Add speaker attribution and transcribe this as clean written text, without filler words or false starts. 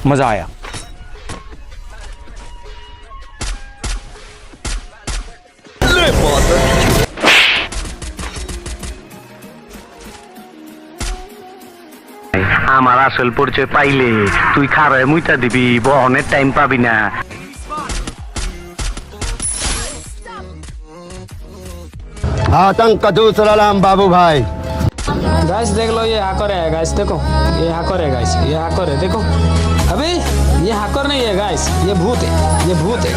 Speaker 1: मजा आया।
Speaker 2: আমার আসল পরিচয় পাইলে তুই খারায় মুইতা দিবি, বহনের টাইম পাবি না।
Speaker 3: आतंक का दूसरा नाम बाबू भाई।
Speaker 4: गाइस देख लो, ये हैकर है गाइस, देखो ये हैकर है गाइस, ये हैकर है देखो। अबे ये हैकर नहीं है गाइस, ये भूत है, ये भूत है।